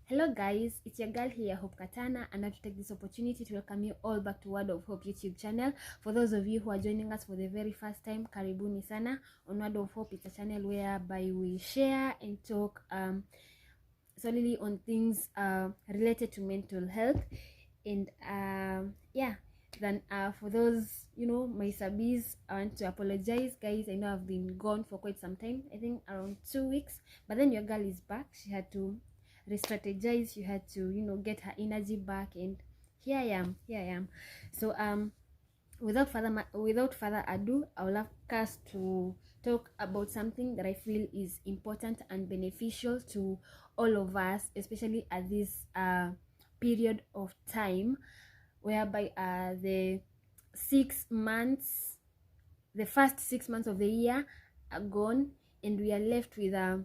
Hello guys, it's your girl here, Hope Katana, and I want to take this opportunity to welcome you all back to Word of Hope YouTube channel. For those of you who are joining us for the very first time, karibuni sana. On Word of Hope, it's a channel whereby we share and talk solely on things related to mental health. And then for those, my subbies, I want to apologize, guys. I know I've been gone for quite some time, I think around 2 weeks, but then your girl is back. She had to re-strategize, you had to get her energy back, and here I am. So without further ado, I would like us to talk about something that I feel is important and beneficial to all of us, especially at this period of time whereby the first 6 months of the year are gone, and we are left with the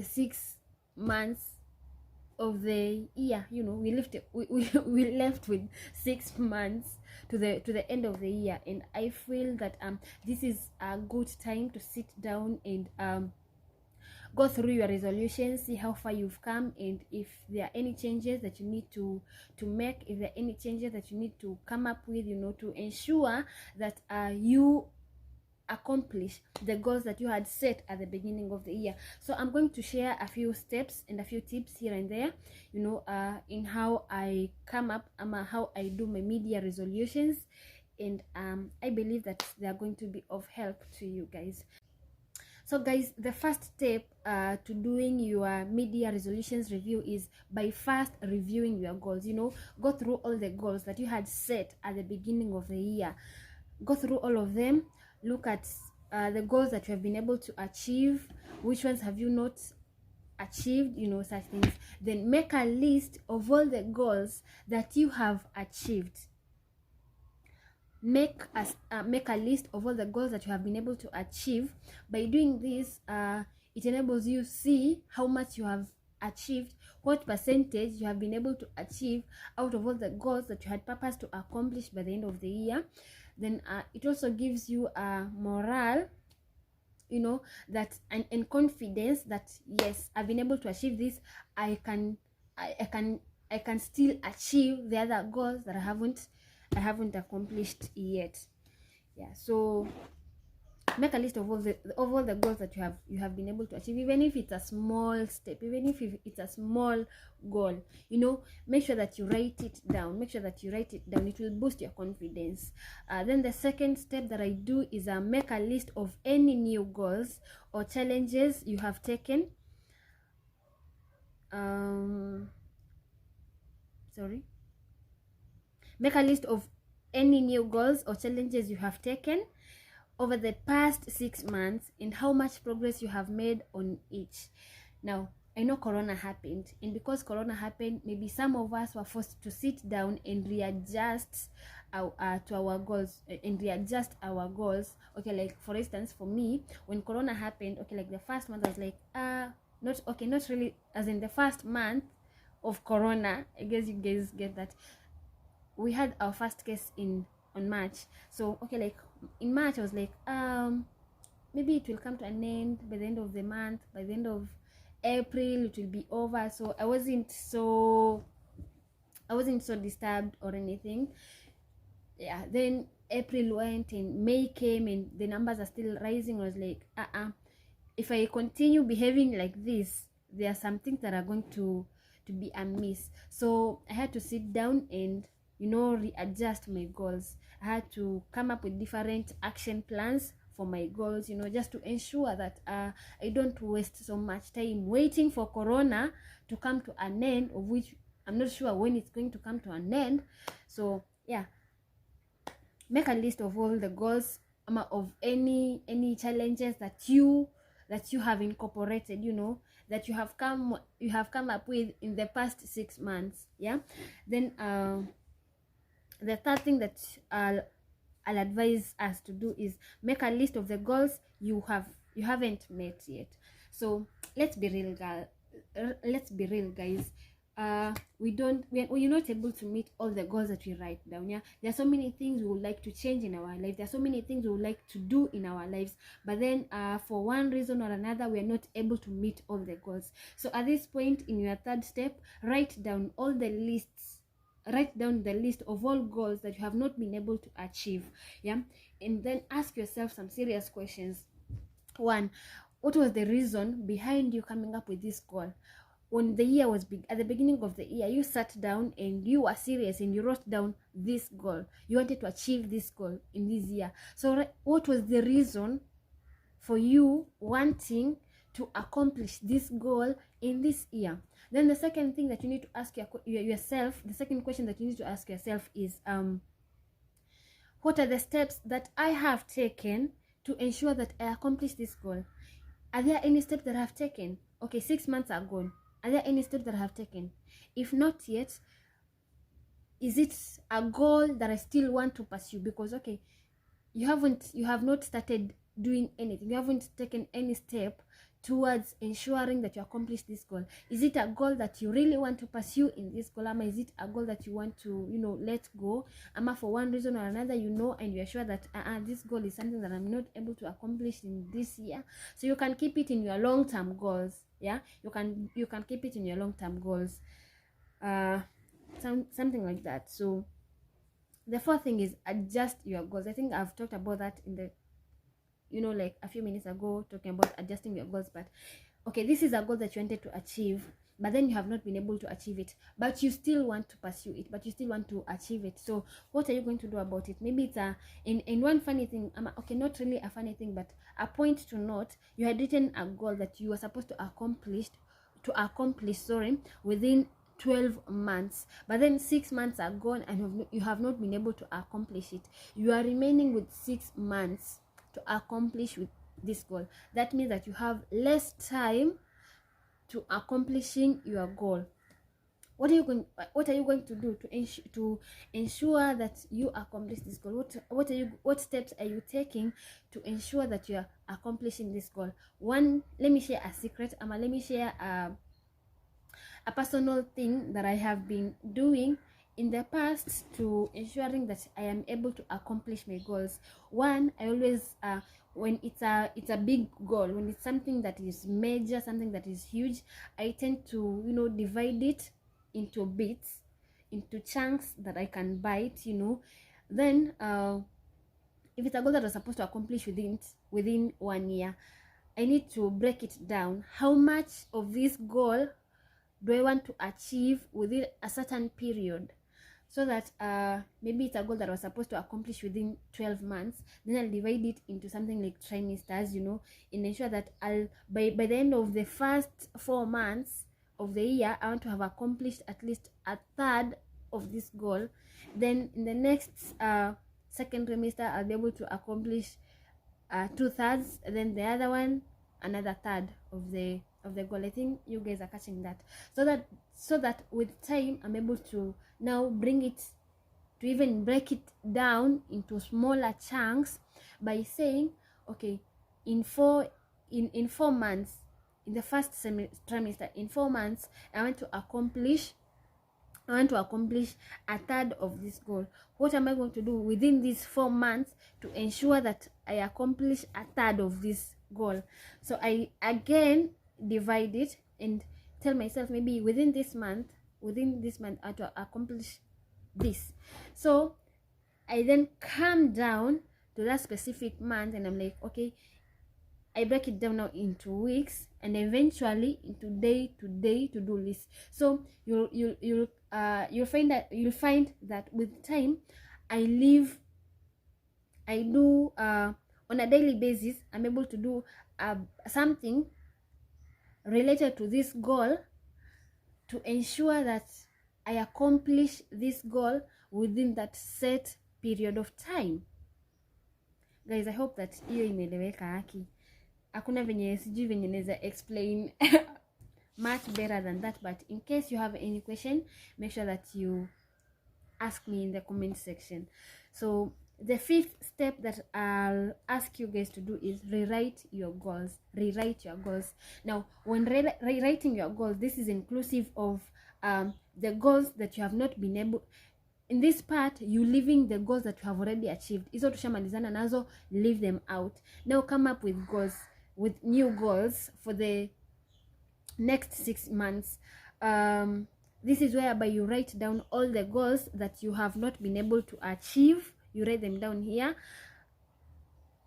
6 months of the year. We left with 6 months to the end of the year, and I feel that this is a good time to sit down and go through your resolutions, see how far you've come, and if there are any changes that you need to make, if there are any changes that you need to come up with, to ensure that you accomplish the goals that you had set at the beginning of the year. So I'm going to share a few steps and a few tips here and there, in how I come up, how I do my media resolutions, and I believe that they are going to be of help to you guys. So guys, the first step to doing your media resolutions review is by first reviewing your goals. Go through all the goals that you had set at the beginning of the year. Go through all of them. Look at the goals that you have been able to achieve. Which ones have you not achieved? Such things. Then make a list of all the goals that you have achieved. Make a list of all the goals that you have been able to achieve. By doing this, it enables you to see how much you have achieved, what percentage you have been able to achieve out of all the goals that you had purposed to accomplish by the end of the year. Then it also gives you a morale, that and confidence that yes, I've been able to achieve this. I can still achieve the other goals that I haven't accomplished yet. So make a list of all the goals that you have been able to achieve, even if it's a small step, even if it's a small goal. Make sure that you write it down. It will boost your confidence. Then the second step that I do is make a list of any new goals or challenges you have taken. Make a list of any new goals or challenges you have taken over the past 6 months and how much progress you have made on each. Now, I know Corona happened, and because Corona happened, maybe some of us were forced to sit down and readjust to our goals and readjust our goals. Okay, like for instance, for me, when Corona happened, okay, like the first month I was like, not really, as in the first month of Corona, I guess you guys get that. We had our first case on March. So okay, like in March I was like, maybe it will come to an end by the end of the month. By the end of April it will be over. So I wasn't so disturbed or anything. Then April went and May came and the numbers are still rising. I was like, if I continue behaving like this, there are some things that are going to be amiss. So I had to sit down and readjust my goals. I had to come up with different action plans for my goals, just to ensure that I don't waste so much time waiting for Corona to come to an end, of which I'm not sure when it's going to come to an end. So yeah, make a list of all the goals, of any challenges that you have incorporated, that you have come up with in the past 6 months. Then the third thing that I'll advise us to do is make a list of the goals you haven't met yet. So let's be real, guys. we're not able to meet all the goals that we write down. Yeah, there are so many things we would like to change in our life. There are so many things we would like to do in our lives, but then for one reason or another, we are not able to meet all the goals. So at this point in your third step, write down the list of all goals that you have not been able to achieve. Yeah, and then ask yourself some serious questions. One, what was the reason behind you coming up with this goal? When the year was big, at the beginning of the year, you sat down and you were serious and you wrote down this goal. You wanted to achieve this goal in this year. So what was the reason for you wanting to accomplish this goal in this year? Then the second thing that you need to ask yourself, the second question that you need to ask yourself is, what are the steps that I have taken to ensure that I accomplish this goal? Are there any steps that I have taken? Okay, 6 months are gone. Are there any steps that I have taken? If not yet, is it a goal that I still want to pursue? Because okay, you have not started doing anything. You haven't taken any step towards ensuring that you accomplish this goal. Is it a goal that you really want to pursue in this goal? Or is it a goal that you want to, let go? For one reason or another, and you're sure that this goal is something that I'm not able to accomplish in this year. So you can keep it in your long-term goals. Yeah, you can keep it in your long-term goals. Something like that. So the fourth thing is adjust your goals. I think I've talked about that in the like a few minutes ago, talking about adjusting your goals. But okay, this is a goal that you wanted to achieve, but then you have not been able to achieve it, but you still want to pursue it, but you still want to achieve it. So what are you going to do about it? Maybe it's in one funny thing, okay, not really a funny thing, but a point to note. You had written a goal that you were supposed to accomplish within 12 months, but then 6 months are gone and you have not been able to accomplish it. You are remaining with 6 months to accomplish with this goal. That means that you have less time to accomplishing your goal. What are you going to do to ensure that you accomplish this goal? What steps are you taking to ensure that you are accomplishing this goal? One, let me share a secret. Let me share a personal thing that I have been doing in the past to ensuring that I am able to accomplish my goals. One, I always when it's a big goal, when it's something that is major, something that is huge, I tend to divide it into bits, into chunks that I can bite. Then if it's a goal that I was supposed to accomplish within 1 year, I need to break it down. How much of this goal do I want to achieve within a certain period? So that maybe it's a goal that I was supposed to accomplish within 12 months. Then I'll divide it into something like trimesters, and ensure that by the end of the first 4 months of the year, I want to have accomplished at least a third of this goal. Then in the next second trimester, I'll be able to accomplish 2/3, and then the other one another third of the goal. I think you guys are catching that. So that with time, I'm able to now bring it to even break it down into smaller chunks by saying, okay, in 4 months, in the first trimester, in 4 months, I want to accomplish a third of this goal. What am I going to do within these 4 months to ensure that I accomplish a third of this goal? So I again divide it and tell myself, maybe within this month I have to accomplish this. So I then come down to that specific month and I'm like, okay, I break it down now into weeks and eventually into day-to-day to-do list. So you'll find that with time, I do on a daily basis, I'm able to do something related to this goal to ensure that I accomplish this goal within that set period of time. Guys, I hope that hiyo imeeleweka haki. Hakuna sijui venye naweza explain much better than that, but in case you have any question, make sure that you ask me in the comment section. So The fifth step that I'll ask you guys to do is rewrite your goals. Rewrite your goals. Now, when rewriting your goals, this is inclusive of the goals that you have not been able. In this part, you leaving the goals that you have already achieved. Hizo tushamalizana nazo, leave them out. Now come up with goals, with new goals for the next 6 months. This is whereby you write down all the goals that you have not been able to achieve. You write them down here,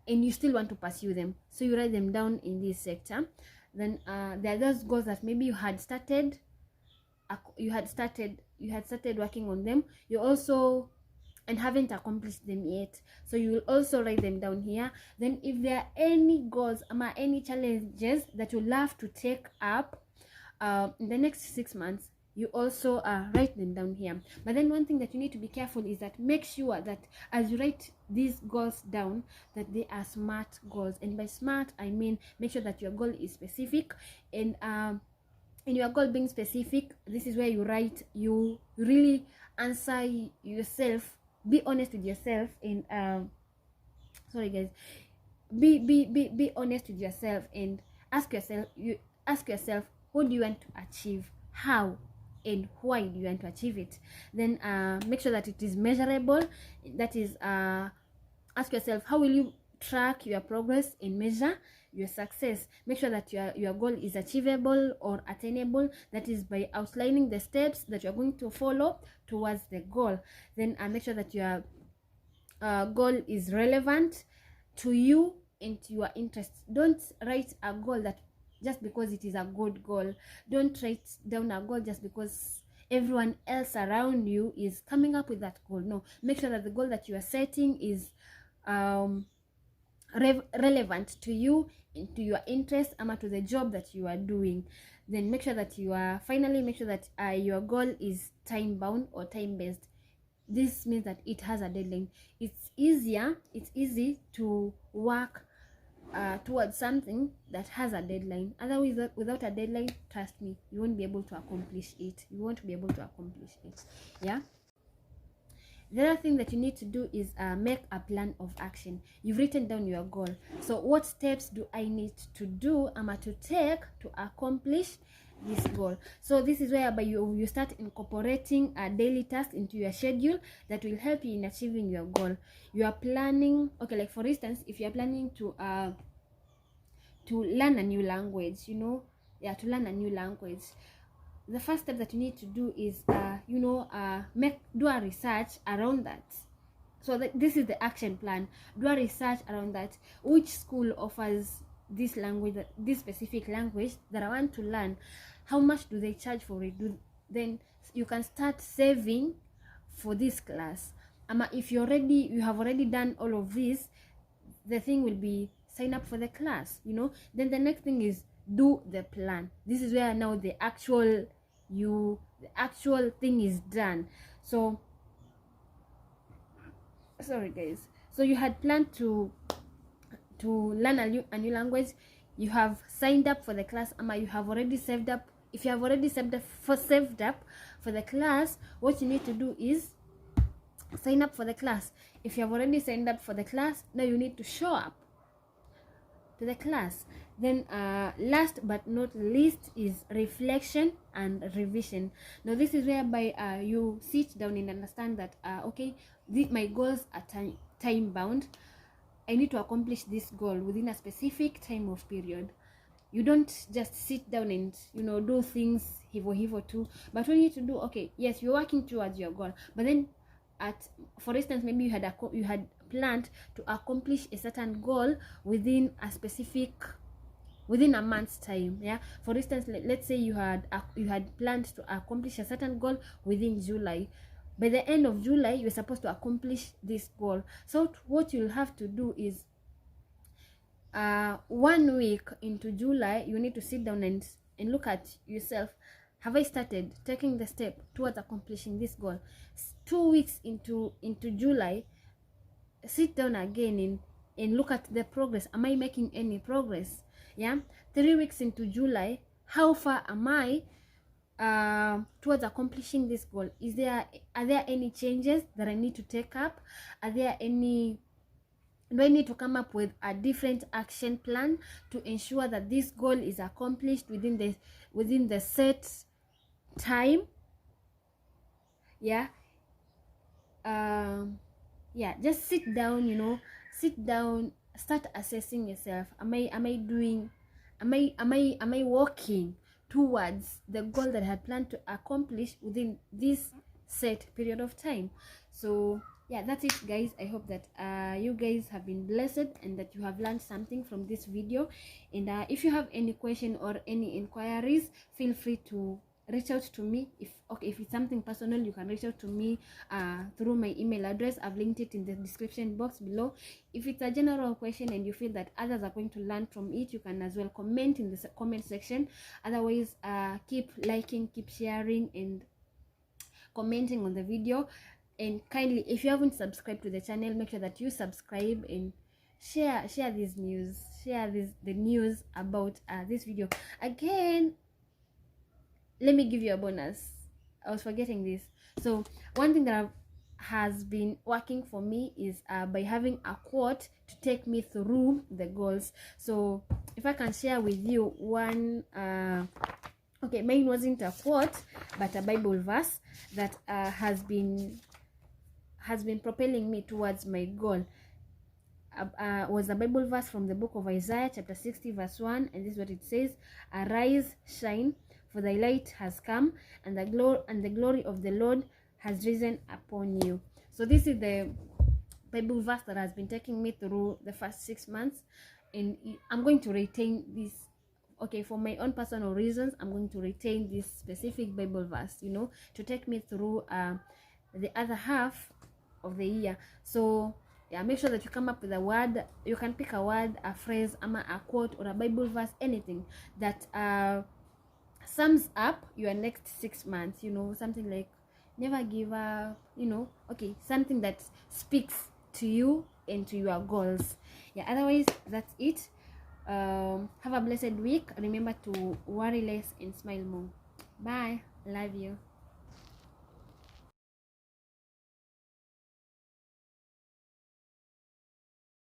and you still want to pursue them, so you write them down in this sector. Then there are those goals that maybe you had started working on them, you also and haven't accomplished them yet, so you will also write them down here. Then if there are any goals or any challenges that you'll have to take up in the next 6 months, you also write them down here. But then one thing that you need to be careful is that make sure that as you write these goals down, that they are SMART goals. And by SMART, I mean make sure that your goal is specific. And in your goal being specific, this is where you write, you really answer yourself, be honest with yourself. And sorry guys, be honest with yourself and ask yourself, what do you want to achieve, how and why do you want to achieve it. Then make sure that it is measurable. That is, ask yourself, how will you track your progress and measure your success. Make sure that your goal is achievable or attainable. That is by outlining the steps that you're going to follow towards the goal. Then make sure that your goal is relevant to you and to your interests. Don't write a goal that just because it is a good goal. Don't write down a goal just because everyone else around you is coming up with that goal. No, make sure that the goal that you are setting is relevant to you, to your interest, to the job that you are doing. Then make sure that make sure that your goal is time bound or time based. This means that it has a deadline. It's easy to work towards something that has a deadline. Otherwise, without a deadline, trust me, you won't be able to accomplish it. Yeah. The other thing that you need to do is make a plan of action. You've written down your goal. So what steps do I need to do to take to accomplish this goal? So this is whereby you start incorporating a daily task into your schedule that will help you in achieving your goal. You are planning, okay, like for instance, if you are planning to learn a new language, to learn a new language, the first step that you need to do is do a research around that. So this is the action plan. Do a research around that. Which school offers this language, this specific language that I want to learn? How much do they charge for it? Then you can start saving for this class. If you have already done all of this, the thing will be sign up for the class. Then the next thing is do the plan. This is where now the actual thing is done. So sorry guys, so you had planned to learn a new language. You have signed up for the class, you have already saved up. If you have already saved up for the class, what you need to do is sign up for the class. If you have already signed up for the class, now you need to show up to the class. Then last but not least is reflection and revision. Now this is whereby you sit down and understand that okay, my goals are time bound. I need to accomplish this goal within a specific time of period. You don't just sit down and do things hivo too. But what you need to do, okay, yes, you're working towards your goal, but then for instance, maybe you had planned to accomplish a certain goal within a month's time. Yeah, for instance, let's say you had planned to accomplish a certain goal within July. By the end of July, you're supposed to accomplish this goal. So what you'll have to do is 1 week into July, you need to sit down and look at yourself. Have I started taking the step towards accomplishing this goal? 2 weeks into July, sit down again and look at the progress. Am I making any progress? Yeah. 3 weeks into July, how far am I towards accomplishing this goal? Are there any changes that I need to take up? Are there any, do I need to come up with a different action plan to ensure that this goal is accomplished within the set time? Yeah. Yeah, just sit down, start assessing yourself. Am I walking towards the goal that I had planned to accomplish within this set period of time? So yeah, that's it, guys. I hope that you guys have been blessed and that you have learned something from this video. And if you have any question or any inquiries, feel free to reach out to me. If it's something personal, you can reach out to me through my email address. I've linked it in the description box below. If it's a general question and you feel that others are going to learn from it, you can as well comment in the comment section. Otherwise, keep liking, keep sharing, and commenting on the video. And kindly, if you haven't subscribed to the channel, make sure that you subscribe and share this news, the news about this video. Again, let me give you a bonus. I was forgetting this. So one thing that has been working for me is by having a quote to take me through the goals. So if I can share with you one, okay, mine wasn't a quote but a Bible verse that has been propelling me towards my goal. Was a Bible verse from the book of Isaiah chapter 60 verse 1, and this is what it says: "Arise, shine, for thy light has come, and the glory of the Lord has risen upon you." So this is the Bible verse that has been taking me through the first 6 months, and I'm going to retain this. Okay, for my own personal reasons, I'm going to retain this specific Bible verse, to take me through the other half of the year. So yeah, make sure that you come up with a word. You can pick a word, a phrase, a quote, or a Bible verse, anything that sums up your next 6 months. Something like never give up, okay, something that speaks to you and to your goals. Yeah, otherwise, that's it. Have a blessed week. Remember to worry less and smile more. Bye. Love you.